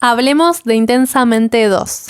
Hablemos de Intensamente 2.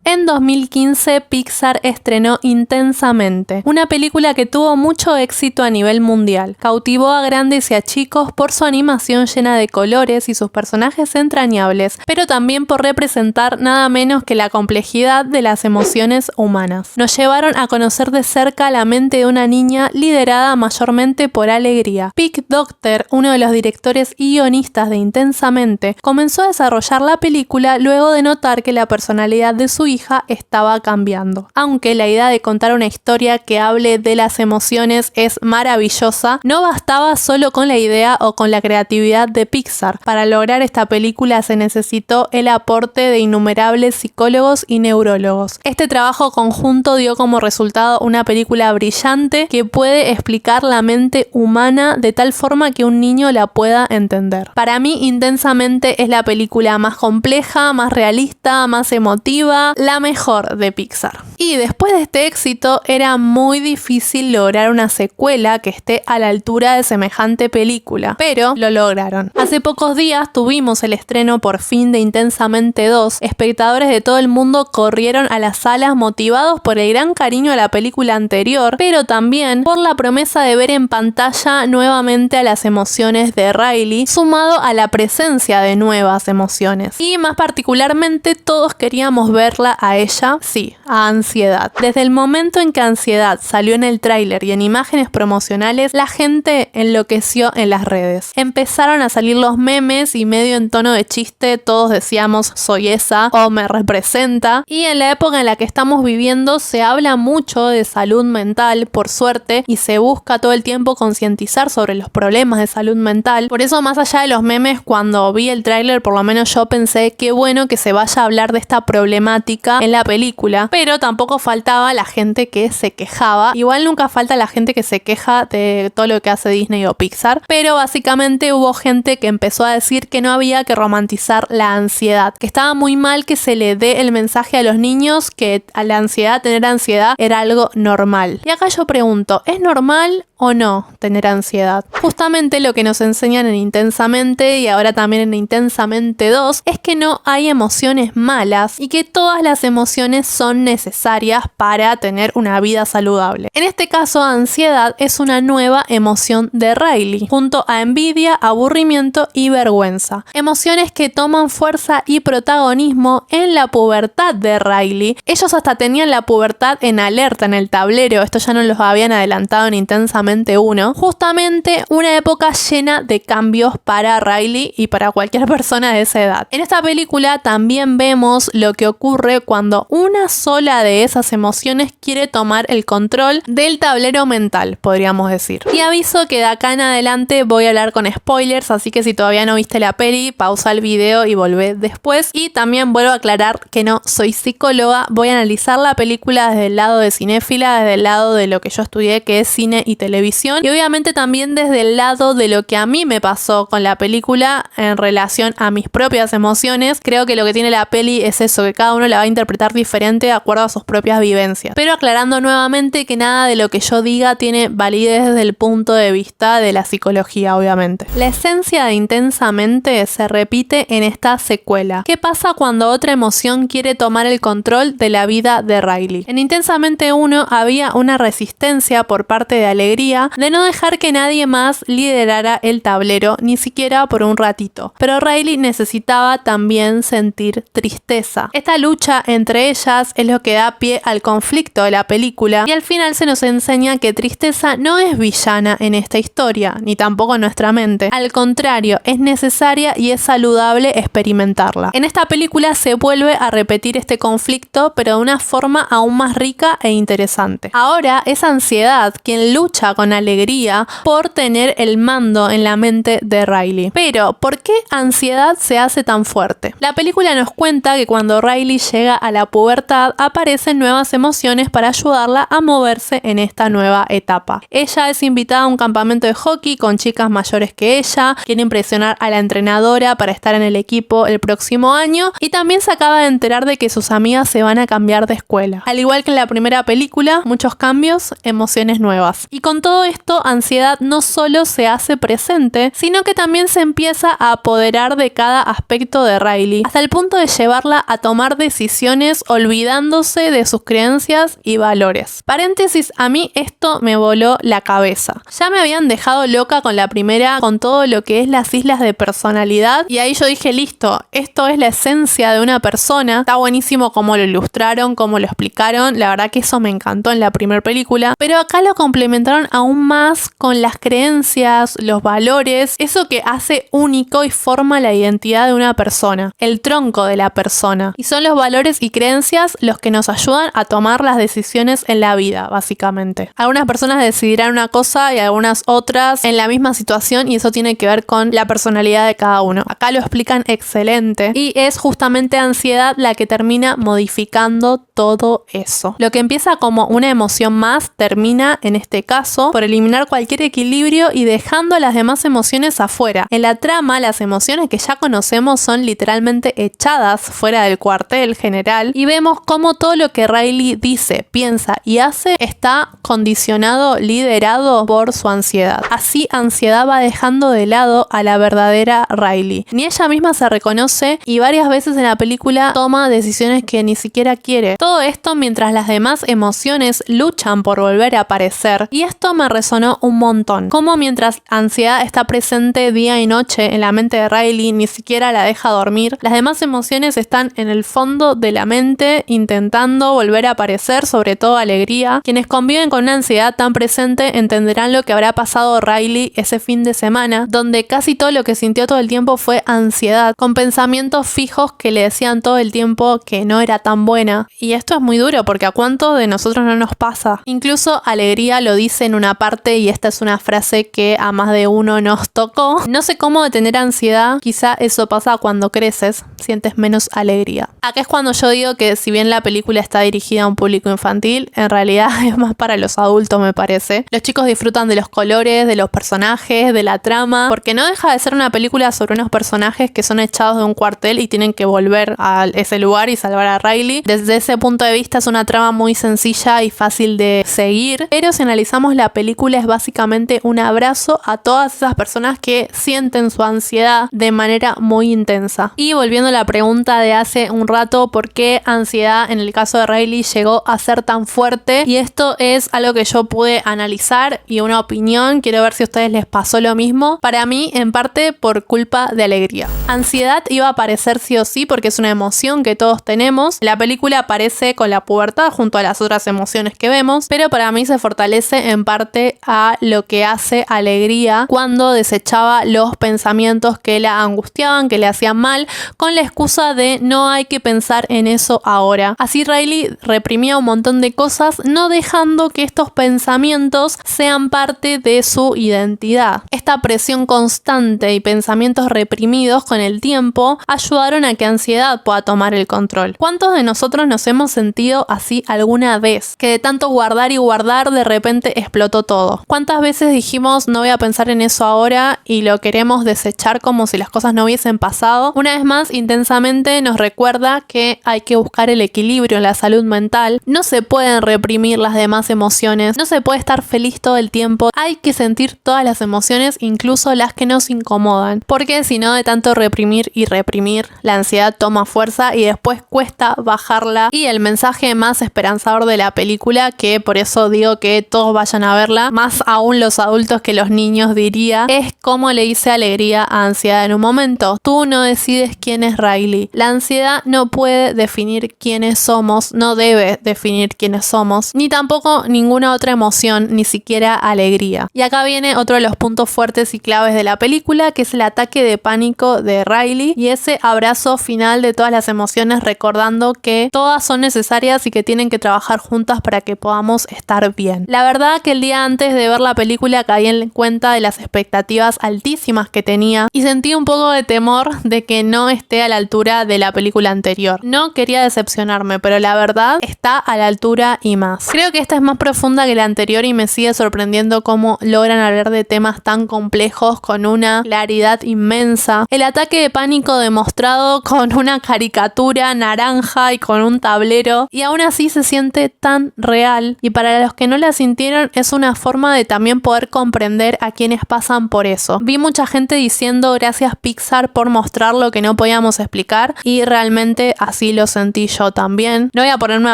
En 2015, Pixar estrenó Intensamente, una película que tuvo mucho éxito a nivel mundial. Cautivó a grandes y a chicos por su animación llena de colores y sus personajes entrañables, pero también por representar nada menos que la complejidad de las emociones humanas. Nos llevaron a conocer de cerca la mente de una niña liderada mayormente por alegría. Pick Docter, uno de los directores y guionistas de Intensamente, comenzó a desarrollar la película luego de notar que la personalidad de su hija estaba cambiando. Aunque la idea de contar una historia que hable de las emociones es maravillosa, no bastaba solo con la idea o con la creatividad de Pixar. Para lograr esta película se necesitó el aporte de innumerables psicólogos y neurólogos. Este trabajo conjunto dio como resultado una película brillante que puede explicar la mente humana de tal forma que un niño la pueda entender. Para mí, Intensamente es la película más compleja, más realista, más emotiva, la mejor de Pixar. Y después de este éxito, era muy difícil lograr una secuela que esté a la altura de semejante película, pero lo lograron. Hace pocos días tuvimos el estreno por fin de Intensamente 2. Espectadores de todo el mundo corrieron a las salas motivados por el gran cariño a la película anterior, pero también por la promesa de ver en pantalla nuevamente a las emociones de Riley, sumado a la presencia de nuevas emociones. Y más particularmente, todos queríamos verla a ella, sí, a Ansiedad. Desde el momento en que Ansiedad salió en el tráiler y en imágenes promocionales, la gente enloqueció en las redes. Empezaron a salir los memes y medio en tono de chiste todos decíamos soy esa o me representa. Y en la época en la que estamos viviendo se habla mucho de salud mental, por suerte, y se busca todo el tiempo concientizar sobre los problemas de salud mental. Por eso, más allá de los memes, cuando vi el tráiler, por lo menos yo pensé qué bueno que se vaya a hablar de esta problemática en la película, pero tampoco faltaba la gente que se quejaba. Igual nunca falta la gente que se queja de todo lo que hace Disney o Pixar, pero básicamente hubo gente que empezó a decir que no había que romantizar la ansiedad, que estaba muy mal que se le dé el mensaje a los niños que a la ansiedad, tener ansiedad era algo normal. Y acá yo pregunto, ¿es normal o no tener ansiedad? Justamente lo que nos enseñan en Intensamente y ahora también en Intensamente 2 es que no hay emociones malas y que todas las emociones son necesarias para tener una vida saludable. En este caso, ansiedad es una nueva emoción de Riley, junto a envidia, aburrimiento y vergüenza. Emociones que toman fuerza y protagonismo en la pubertad de Riley. Ellos hasta tenían la pubertad en alerta en el tablero, esto ya nos lo habían adelantado en Intensamente 1. Justamente una época llena de cambios para Riley y para cualquier persona de esa edad. En esta película también vemos lo que ocurre cuando una sola de esas emociones quiere tomar el control del tablero mental, podríamos decir. Y aviso que de acá en adelante voy a hablar con spoilers, así que si todavía no viste la peli, pausa el video y volvé después. Y también vuelvo a aclarar que no soy psicóloga, voy a analizar la película desde el lado de cinéfila, desde el lado de lo que yo estudié, que es cine y televisión, y obviamente también desde el lado de lo que a mí me pasó con la película en relación a mis propias emociones. Creo que lo que tiene la peli es eso, que cada uno la va a interpretar diferente de acuerdo a sus propias vivencias. Pero aclarando nuevamente que nada de lo que yo diga tiene validez desde el punto de vista de la psicología, obviamente. La esencia de Intensamente se repite en esta secuela. ¿Qué pasa cuando otra emoción quiere tomar el control de la vida de Riley? En Intensamente 1 había una resistencia por parte de Alegría de no dejar que nadie más liderara el tablero, ni siquiera por un ratito. Pero Riley necesitaba también sentir tristeza. Esta lucha entre ellas es lo que da pie al conflicto de la película y al final se nos enseña que Tristeza no es villana en esta historia, ni tampoco en nuestra mente. Al contrario, es necesaria y es saludable experimentarla. En esta película se vuelve a repetir este conflicto, pero de una forma aún más rica e interesante. Ahora es Ansiedad quien lucha con Alegría por tener el mando en la mente de Riley. Pero, ¿por qué Ansiedad se hace tan fuerte? La película nos cuenta que cuando Riley llega a la pubertad, aparecen nuevas emociones para ayudarla a moverse en esta nueva etapa. Ella es invitada a un campamento de hockey con chicas mayores que ella, quiere impresionar a la entrenadora para estar en el equipo el próximo año y también se acaba de enterar de que sus amigas se van a cambiar de escuela. Al igual que en la primera película, muchos cambios, emociones nuevas. Y con todo esto, ansiedad no solo se hace presente, sino que también se empieza a apoderar de cada aspecto de Riley, hasta el punto de llevarla a tomar decisiones olvidándose de sus creencias y valores. Paréntesis, a mí esto me voló la cabeza. Ya me habían dejado loca con la primera, con todo lo que es las islas de personalidad, y ahí yo dije, listo, esto es la esencia de una persona. Está buenísimo cómo lo ilustraron, cómo lo explicaron, la verdad que eso me encantó en la primera película, pero acá lo complementaron aún más con las creencias, los valores, eso que hace único y forma la identidad de una persona, el tronco de la persona, y son los valores y creencias los que nos ayudan a tomar las decisiones en la vida, básicamente. Algunas personas decidirán una cosa y algunas otras en la misma situación, y eso tiene que ver con la personalidad de cada uno. Acá lo explican excelente y es justamente ansiedad la que termina modificando todo eso. Lo que empieza como una emoción más termina, en este caso, por eliminar cualquier equilibrio y dejando a las demás emociones afuera. En la trama, las emociones que ya conocemos son literalmente echadas fuera del cuartel general y vemos cómo todo lo que Riley dice, piensa y hace está condicionado, liderado por su ansiedad. Así, ansiedad va dejando de lado a la verdadera Riley. Ni ella misma se reconoce y varias veces en la película toma decisiones que ni siquiera quiere. Todo esto mientras las demás emociones luchan por volver a aparecer, y esto me resonó un montón. Como mientras ansiedad está presente día y noche en la mente de Riley, ni siquiera la deja dormir, las demás emociones están en el fondo de la mente intentando volver a aparecer, sobre todo alegría. Quienes conviven con una ansiedad tan presente entenderán lo que habrá pasado Riley ese fin de semana, donde casi todo lo que sintió todo el tiempo fue ansiedad, con pensamientos fijos que le decían todo el tiempo que no era tan buena. Y esto es muy duro porque a cuánto de nosotros no nos pasa. Incluso Alegría lo dice en una parte, y esta es una frase que a más de uno nos tocó: no sé cómo detener ansiedad, quizá eso pasa cuando creces, sientes menos alegría. Acá es cuando yo digo que si bien la película está dirigida a un público infantil, en realidad es más para los adultos, me parece. Los chicos disfrutan de los colores, de los personajes, de la trama, porque no deja de ser una película sobre unos personajes que son echados de un cuartel y tienen que volver a ese lugar y salvar a Riley. Desde ese punto de vista es una trama muy sencilla y fácil de seguir, pero si analizamos la película es básicamente un abrazo a todas esas personas que sienten su ansiedad de manera muy intensa. Y volviendo a la pregunta de hace un rato, ¿por qué ansiedad en el caso de Riley llegó a ser tan fuerte? Y esto es algo que yo pude analizar y una opinión, quiero ver si a ustedes les pasó lo mismo. Para mí, en parte por culpa de Alegría. Ansiedad iba a aparecer sí o sí porque es una emoción que todos tenemos. La película aparece con la pubertad junto a las otras emociones que vemos, pero para mí se fortalece en parte a lo que hace Alegría cuando desechaba los pensamientos que la angustiaban, que le hacían mal, con la excusa de no hay que pensar en eso ahora. Así Riley reprimía un montón de cosas, no dejando que estos pensamientos sean parte de su identidad. Esta presión constante y pensamientos reprimidos con el tiempo ayudaron a que ansiedad pueda tomar el control. ¿Cuántos de nosotros nos hemos sentido así alguna vez? Que de tanto guardar y guardar de repente explotó todo. ¿Cuántas veces dijimos no voy a pensar en eso ahora y lo queremos desechar como si las cosas no hubiesen pasado? Una vez más, intensamente nos recuerda que hay que buscar el equilibrio en la salud mental. No se pueden reprimir las demás emociones, no se puede estar feliz todo el tiempo, hay que sentir todas las emociones, incluso las que nos incomodan, porque si no, de tanto reprimir y reprimir, la ansiedad toma fuerza y después cuesta bajarla. Y el mensaje más esperanzador de la película, que por eso digo que todos vayan a verla, más aún los adultos que los niños diría, es como le dice Alegría a ansiedad en un momento: tú no decides quién es Riley. La ansiedad no puede definir quiénes somos, no debe definir quiénes somos, ni tampoco ninguna otra emoción, ni siquiera alegría. Y acá viene otro de los puntos fuertes y claves de la película, que es el ataque de pánico de Riley y ese abrazo final de todas las emociones, recordando que todas son necesarias y que tienen que trabajar juntas para que podamos estar bien. La verdad que el día antes de ver la película caí en cuenta de las expectativas altísimas que tenía y sentí un poco de temor de que no esté a la altura de la película anterior. No no quería decepcionarme, pero la verdad está a la altura y más. Creo que esta es más profunda que la anterior y me sigue sorprendiendo cómo logran hablar de temas tan complejos con una claridad inmensa. El ataque de pánico demostrado con una caricatura naranja y con un tablero, y aún así se siente tan real, y para los que no la sintieron es una forma de también poder comprender a quienes pasan por eso. Vi mucha gente diciendo gracias Pixar por mostrar lo que no podíamos explicar, y realmente así lo sentí yo también. No voy a ponerme a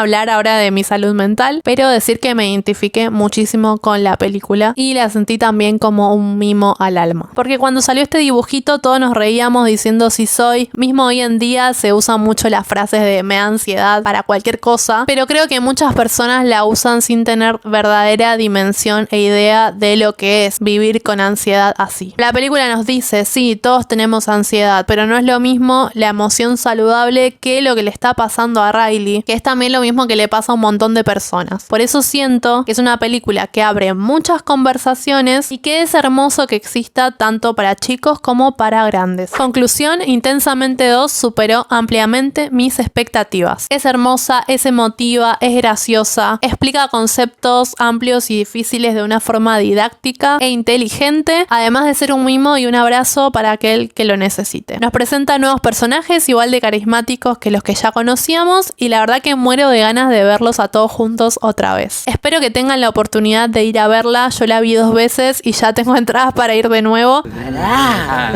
hablar ahora de mi salud mental, pero decir que me identifiqué muchísimo con la película y la sentí también como un mimo al alma. Porque cuando salió este dibujito todos nos reíamos diciendo sí soy. Mismo hoy en día se usan mucho las frases de me da ansiedad para cualquier cosa, pero creo que muchas personas la usan sin tener verdadera dimensión e idea de lo que es vivir con ansiedad así. La película nos dice, sí, todos tenemos ansiedad, pero no es lo mismo la emoción saludable que lo que le está pasando a Riley, que es también lo mismo que le pasa a un montón de personas. Por eso siento que es una película que abre muchas conversaciones y que es hermoso que exista tanto para chicos como para grandes. Conclusión, Intensamente 2 superó ampliamente mis expectativas. Es hermosa, es emotiva, es graciosa, explica conceptos amplios y difíciles de una forma didáctica e inteligente, además de ser un mimo y un abrazo para aquel que lo necesite. Nos presenta nuevos personajes igual de carismáticos que los que ya conocíamos y la verdad que muero de ganas de verlos a todos juntos otra vez. Espero que tengan la oportunidad de ir a verla, yo la vi 2 veces y ya tengo entradas para ir de nuevo.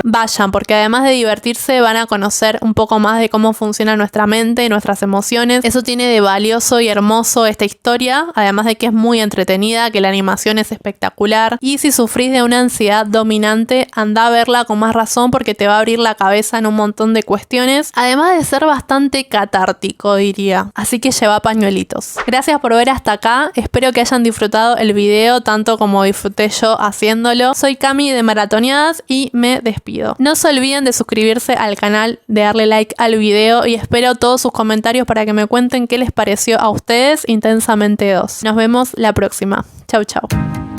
Vayan, porque además de divertirse van a conocer un poco más de cómo funciona nuestra mente y nuestras emociones. Eso tiene de valioso y hermoso esta historia, además de que es muy entretenida, que la animación es espectacular, y si sufrís de una ansiedad dominante, anda a verla con más razón porque te va a abrir la cabeza en un montón de cuestiones, además de ser bastante catártico, diría. Así que lleva pañuelitos. Gracias por ver hasta acá, espero que hayan disfrutado el video tanto como disfruté yo haciéndolo. Soy Cami de Maratoneadas y me despido. No se olviden de suscribirse al canal, de darle like al video y espero todos sus comentarios para que me cuenten qué les pareció a ustedes Intensamente 2. Nos vemos la próxima. Chau chau.